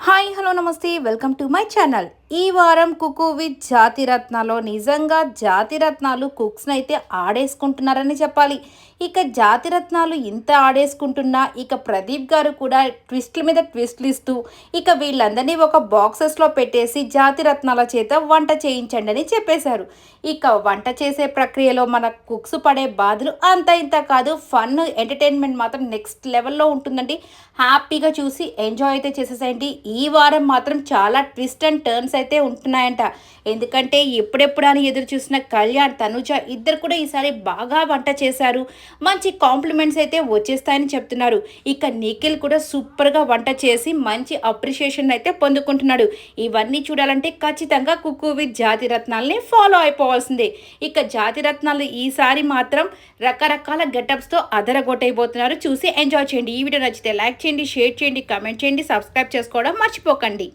Hi hello నమస్తే welcome to my channel. ఈ వారం కుకు విత్ జాతిరత్నాలో నిజంగా జాతిరత్నాలు కుక్స్ని అయితే ఆడేసుకుంటున్నారని చెప్పాలి. ఇక జాతిరత్నాలు ఇంత ఆడేసుకుంటున్నా ఇక ప్రదీప్ గారు కూడా ట్విస్ట్ల మీద ట్విస్ట్లు ఇస్తూ ఇక వీళ్ళందరినీ ఒక బాక్సెస్లో పెట్టేసి జాతిరత్నాల చేత వంట చేయించండి అని చెప్పేశారు. ఇక వంట చేసే ప్రక్రియలో మన కుక్స్ పడే బాధలు అంత ఇంత కాదు, ఫన్ ఎంటర్టైన్మెంట్ మాత్రం నెక్స్ట్ లెవెల్లో ఉంటుందండి. హ్యాపీగా చూసి ఎంజాయ్ అయితే చేసేసేయండి. ఈ వారం మాత్రం చాలా ట్విస్ట్ అండ్ టర్న్స్ అయితే ఉంటున్నాయంట. ఎందుకంటే ఎప్పుడెప్పుడు అని ఎదురు చూసిన కళ్యాణ్, తనుజ ఇద్దరు కూడా ఈసారి బాగా వంట చేశారు. మంచి కాంప్లిమెంట్స్ అయితే వచ్చేస్తాయని చెప్తున్నారు. ఇక నిఖిల్ కూడా సూపర్గా వంట చేసి మంచి అప్రిషియేషన్ అయితే పొందుకుంటున్నాడు. ఇవన్నీ చూడాలంటే ఖచ్చితంగా కుక్కు విత్ జాతిరత్నాల్ని ఫాలో అయిపోవాల్సిందే. ఇక జాతిరత్నాలు ఈసారి మాత్రం రకరకాల గెటప్స్తో అదరగొట్టైపోతున్నారు. చూసి ఎంజాయ్ చేయండి. ఈ వీడియో నచ్చితే లైక్ చేయండి, షేర్ చేయండి, కామెంట్ చేయండి, సబ్స్క్రైబ్ చేసుకోవడం మర్చిపోకండి.